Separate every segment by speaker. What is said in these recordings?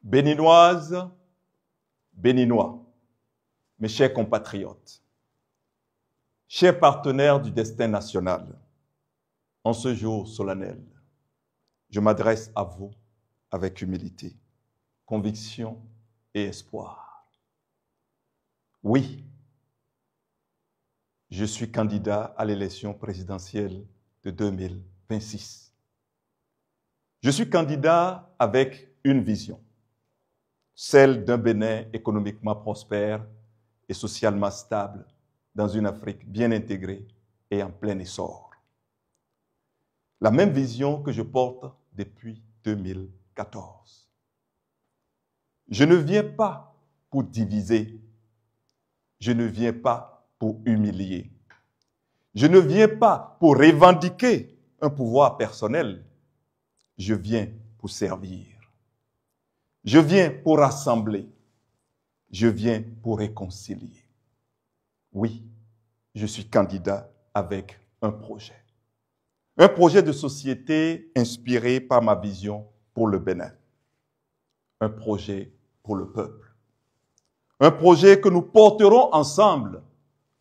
Speaker 1: Béninoises, Béninois, mes chers compatriotes, chers partenaires du destin national, en ce jour solennel, je m'adresse à vous avec humilité, conviction et espoir. Oui, je suis candidat à l'élection présidentielle de 2026. Je suis candidat avec une vision, celle d'un Bénin économiquement prospère et socialement stable dans une Afrique bien intégrée et en plein essor. La même vision que je porte depuis 2014. Je ne viens pas pour diviser, je ne viens pas pour humilier, je ne viens pas pour revendiquer un pouvoir personnel, je viens pour servir. Je viens pour rassembler. Je viens pour réconcilier. Oui, je suis candidat avec un projet. Un projet de société inspiré par ma vision pour le Bénin. Un projet pour le peuple. Un projet que nous porterons ensemble.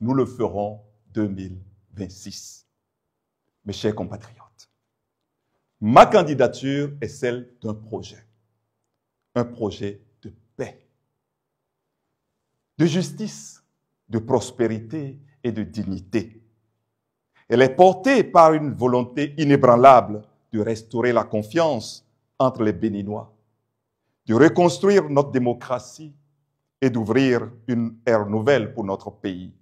Speaker 1: Nous le ferons 2026. Mes chers compatriotes, ma candidature est celle d'un projet. Un projet de paix, de justice, de prospérité et de dignité. Elle est portée par une volonté inébranlable de restaurer la confiance entre les Béninois, de reconstruire notre démocratie et d'ouvrir une ère nouvelle pour notre pays,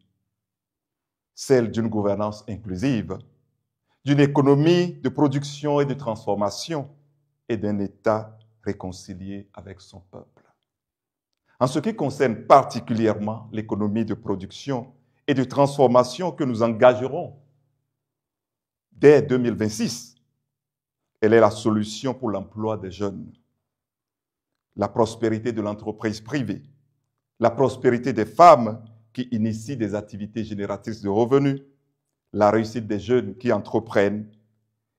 Speaker 1: celle d'une gouvernance inclusive, d'une économie de production et de transformation et d'un État réconcilié avec son peuple. En ce qui concerne particulièrement l'économie de production et de transformation que nous engagerons dès 2026, elle est la solution pour l'emploi des jeunes, la prospérité de l'entreprise privée, la prospérité des femmes qui initient des activités génératrices de revenus, la réussite des jeunes qui entreprennent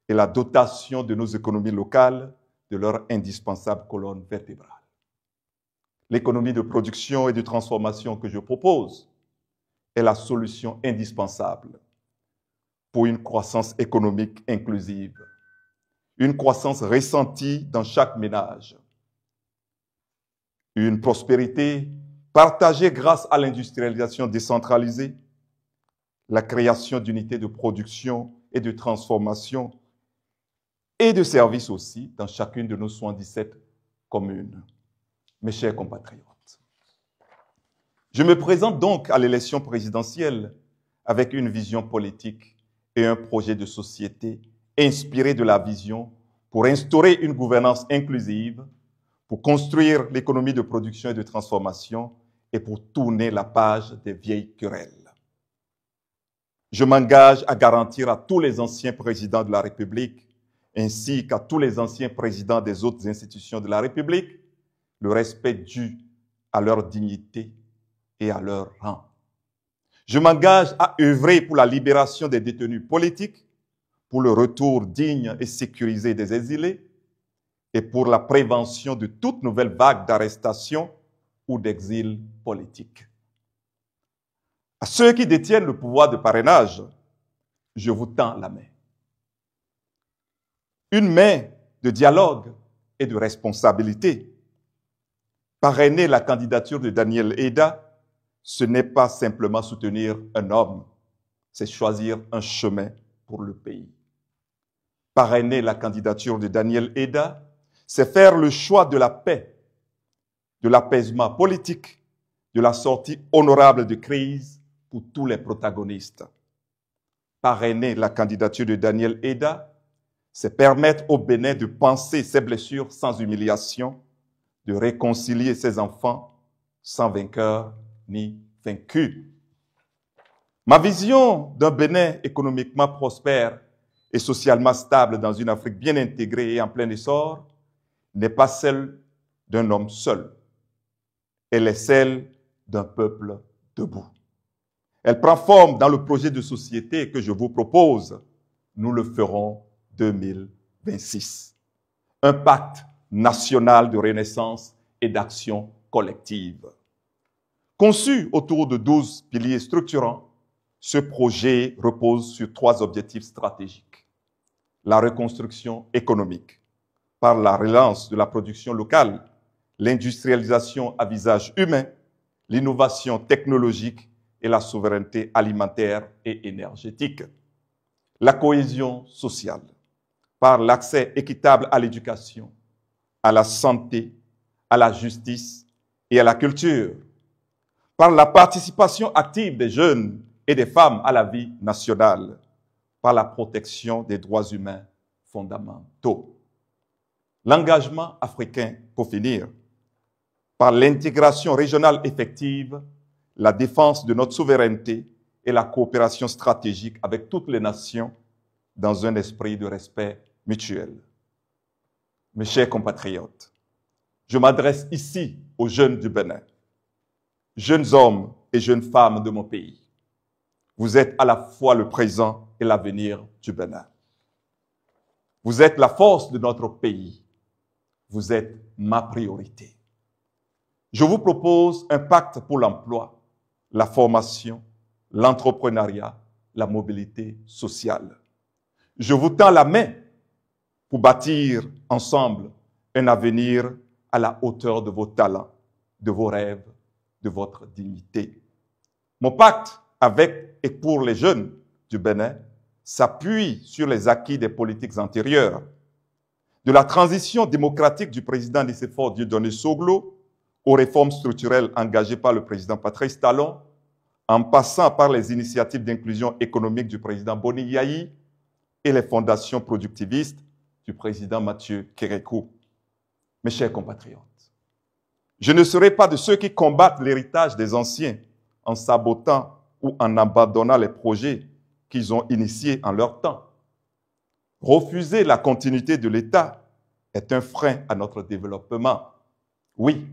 Speaker 1: et la dotation de nos économies locales de leur indispensable colonne vertébrale. L'économie de production et de transformation que je propose est la solution indispensable pour une croissance économique inclusive, une croissance ressentie dans chaque ménage, une prospérité partagée grâce à l'industrialisation décentralisée, la création d'unités de production et de transformation et de services aussi dans chacune de nos 77 communes. Mes chers compatriotes, je me présente donc à l'élection présidentielle avec une vision politique et un projet de société inspiré de la vision pour instaurer une gouvernance inclusive, pour construire l'économie de production et de transformation et pour tourner la page des vieilles querelles. Je m'engage à garantir à tous les anciens présidents de la République ainsi qu'à tous les anciens présidents des autres institutions de la République, le respect dû à leur dignité et à leur rang. Je m'engage à œuvrer pour la libération des détenus politiques, pour le retour digne et sécurisé des exilés et pour la prévention de toute nouvelle vague d'arrestation ou d'exil politique. À ceux qui détiennent le pouvoir de parrainage, je vous tends la main. Une main de dialogue et de responsabilité. Parrainer la candidature de Daniel Eda, ce n'est pas simplement soutenir un homme, c'est choisir un chemin pour le pays. Parrainer la candidature de Daniel Eda, c'est faire le choix de la paix, de l'apaisement politique, de la sortie honorable de crise pour tous les protagonistes. Parrainer la candidature de Daniel Eda, c'est permettre au Bénin de penser ses blessures sans humiliation, de réconcilier ses enfants sans vainqueur ni vaincu. Ma vision d'un Bénin économiquement prospère et socialement stable dans une Afrique bien intégrée et en plein essor n'est pas celle d'un homme seul. Elle est celle d'un peuple debout. Elle prend forme dans le projet de société que je vous propose. Nous le ferons 2026. Un pacte national de renaissance et d'action collective. Conçu autour de 12 piliers structurants, ce projet repose sur 3 objectifs stratégiques. La reconstruction économique, par la relance de la production locale, l'industrialisation à visage humain, l'innovation technologique et la souveraineté alimentaire et énergétique. La cohésion sociale, par l'accès équitable à l'éducation, à la santé, à la justice et à la culture, par la participation active des jeunes et des femmes à la vie nationale, par la protection des droits humains fondamentaux. L'engagement africain, pour finir, par l'intégration régionale effective, la défense de notre souveraineté et la coopération stratégique avec toutes les nations dans un esprit de respect mutuel. Mes chers compatriotes, je m'adresse ici aux jeunes du Bénin, jeunes hommes et jeunes femmes de mon pays. Vous êtes à la fois le présent et l'avenir du Bénin. Vous êtes la force de notre pays. Vous êtes ma priorité. Je vous propose un pacte pour l'emploi, la formation, l'entrepreneuriat, la mobilité sociale. Je vous tends la main pour bâtir ensemble un avenir à la hauteur de vos talents, de vos rêves, de votre dignité. Mon pacte avec et pour les jeunes du Bénin s'appuie sur les acquis des politiques antérieures, de la transition démocratique du président Nicéphore Dieudonné Soglo aux réformes structurelles engagées par le président Patrice Talon, en passant par les initiatives d'inclusion économique du président Boni Yayi et les fondations productivistes du président Mathieu Kérékou. Mes chers compatriotes, je ne serai pas de ceux qui combattent l'héritage des anciens en sabotant ou en abandonnant les projets qu'ils ont initiés en leur temps. Refuser la continuité de l'État est un frein à notre développement. Oui,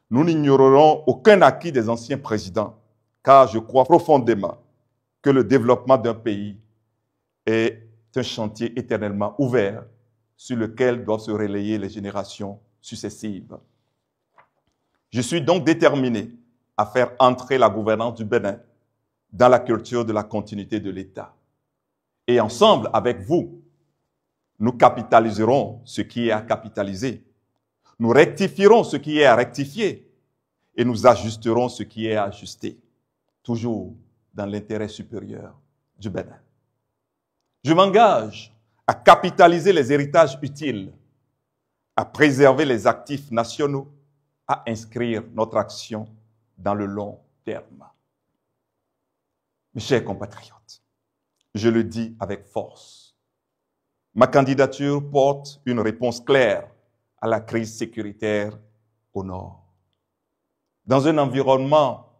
Speaker 1: nous n'ignorerons aucun acquis des anciens présidents, car je crois profondément que le développement d'un pays est un chantier éternellement ouvert sur lequel doivent se relayer les générations successives. Je suis donc déterminé à faire entrer la gouvernance du Bénin dans la culture de la continuité de l'État. Et ensemble, avec vous, nous capitaliserons ce qui est à capitaliser. Nous rectifierons ce qui est à rectifier et nous ajusterons ce qui est à ajuster, toujours dans l'intérêt supérieur du Bénin. Je m'engage à capitaliser les héritages utiles, à préserver les actifs nationaux, à inscrire notre action dans le long terme. Mes chers compatriotes, je le dis avec force, ma candidature porte une réponse claire à la crise sécuritaire au Nord. Dans un environnement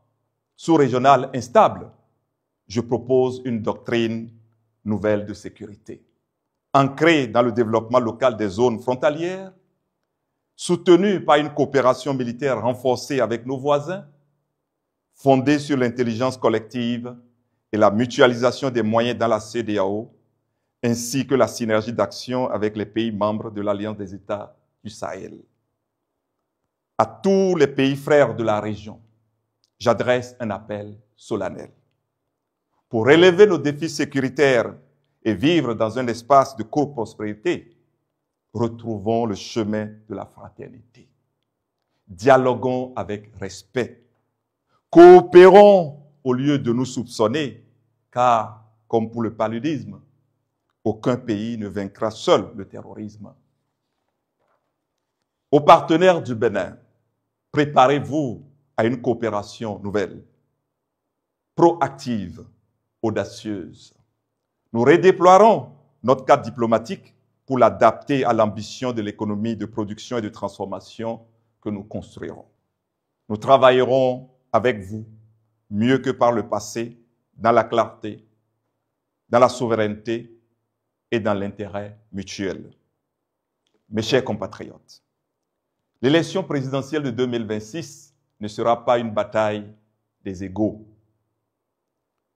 Speaker 1: sous-régional instable, je propose une doctrine nouvelle de sécurité, ancrée dans le développement local des zones frontalières, soutenue par une coopération militaire renforcée avec nos voisins, fondée sur l'intelligence collective et la mutualisation des moyens dans la CEDEAO, ainsi que la synergie d'action avec les pays membres de l'Alliance des États du Sahel. À tous les pays frères de la région, j'adresse un appel solennel. Pour relever nos défis sécuritaires et vivre dans un espace de coprospérité, retrouvons le chemin de la fraternité. Dialoguons avec respect. Coopérons au lieu de nous soupçonner, car, comme pour le paludisme, aucun pays ne vaincra seul le terrorisme. Aux partenaires du Bénin, préparez-vous à une coopération nouvelle, proactive, audacieuse. Nous redéploierons notre cadre diplomatique pour l'adapter à l'ambition de l'économie de production et de transformation que nous construirons. Nous travaillerons avec vous, mieux que par le passé, dans la clarté, dans la souveraineté et dans l'intérêt mutuel. Mes chers compatriotes, l'élection présidentielle de 2026 ne sera pas une bataille des égaux.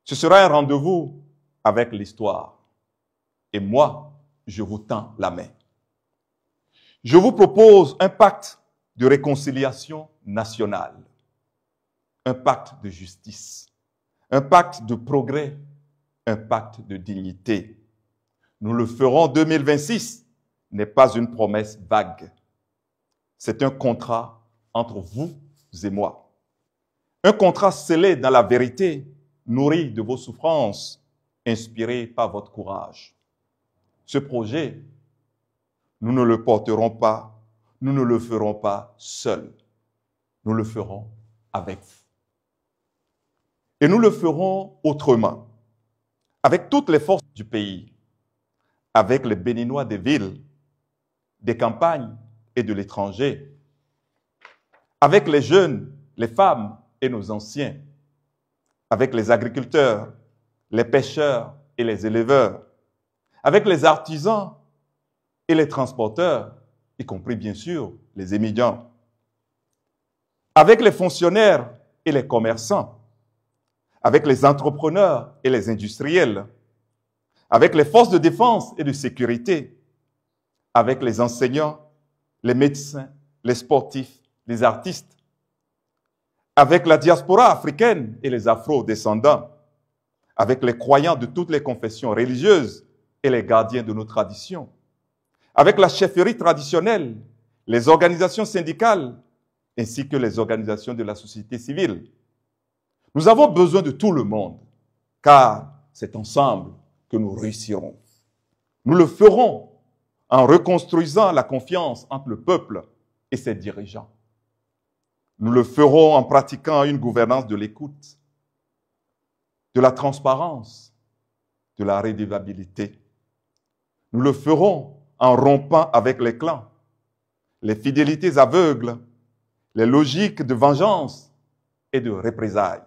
Speaker 1: Ce sera un rendez-vous avec l'histoire. Et moi, je vous tends la main. Je vous propose un pacte de réconciliation nationale, un pacte de justice, un pacte de progrès, un pacte de dignité. Nous le ferons en 2026 n'est pas une promesse vague. C'est un contrat entre vous et moi. Un contrat scellé dans la vérité, nourri de vos souffrances, inspiré par votre courage. Ce projet, nous ne le porterons pas, nous ne le ferons pas seuls. Nous le ferons avec vous. Et nous le ferons autrement, avec toutes les forces du pays, avec les Béninois des villes, des campagnes et de l'étranger, avec les jeunes, les femmes et nos anciens, avec les agriculteurs, les pêcheurs et les éleveurs, avec les artisans et les transporteurs, y compris bien sûr les émigrants, avec les fonctionnaires et les commerçants, avec les entrepreneurs et les industriels, avec les forces de défense et de sécurité, avec les enseignants, les médecins, les sportifs, les artistes, avec la diaspora africaine et les afro-descendants, avec les croyants de toutes les confessions religieuses et les gardiens de nos traditions, avec la chefferie traditionnelle, les organisations syndicales, ainsi que les organisations de la société civile. Nous avons besoin de tout le monde, car c'est ensemble que nous réussirons. Nous le ferons en reconstruisant la confiance entre le peuple et ses dirigeants. Nous le ferons en pratiquant une gouvernance de l'écoute, de la transparence, de la redevabilité. Nous le ferons en rompant avec les clans, les fidélités aveugles, les logiques de vengeance et de représailles.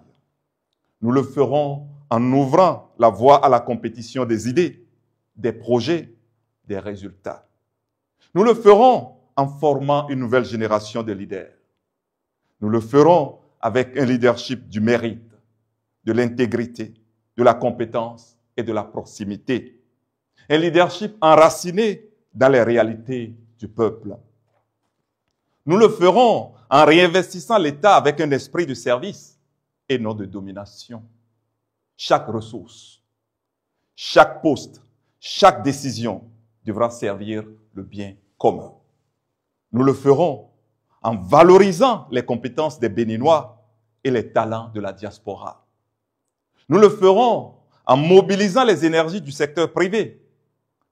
Speaker 1: Nous le ferons en ouvrant la voie à la compétition des idées, des projets, des résultats. Nous le ferons en formant une nouvelle génération de leaders. Nous le ferons avec un leadership du mérite, de l'intégrité, de la compétence et de la proximité. Un leadership enraciné dans les réalités du peuple. Nous le ferons en réinvestissant l'État avec un esprit de service et non de domination. Chaque ressource, chaque poste, chaque décision devra servir le bien commun. Nous le ferons en valorisant les compétences des Béninois et les talents de la diaspora. Nous le ferons en mobilisant les énergies du secteur privé,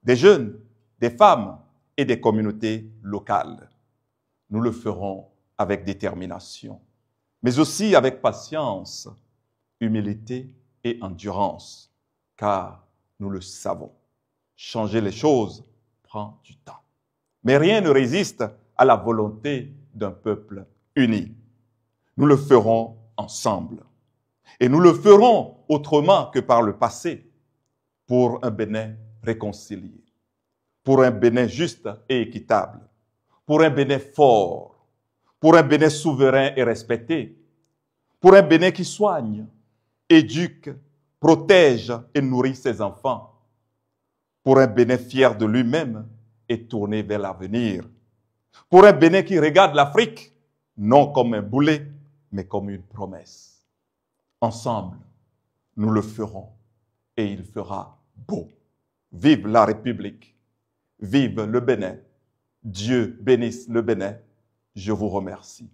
Speaker 1: des jeunes, des femmes et des communautés locales. Nous le ferons avec détermination, mais aussi avec patience, humilité et endurance, car nous le savons, changer les choses prend du temps. Mais rien ne résiste à la volonté d'un peuple uni. Nous le ferons ensemble. Et nous le ferons autrement que par le passé, pour un Bénin réconcilié, pour un Bénin juste et équitable, pour un Bénin fort, pour un Bénin souverain et respecté, pour un Bénin qui soigne, éduque, protège et nourrit ses enfants, pour un Bénin fier de lui-même et tourné vers l'avenir, pour un Bénin qui regarde l'Afrique non comme un boulet, mais comme une promesse. Ensemble, nous le ferons et il fera beau. Vive la République, vive le Bénin. Dieu bénisse le Bénin. Je vous remercie.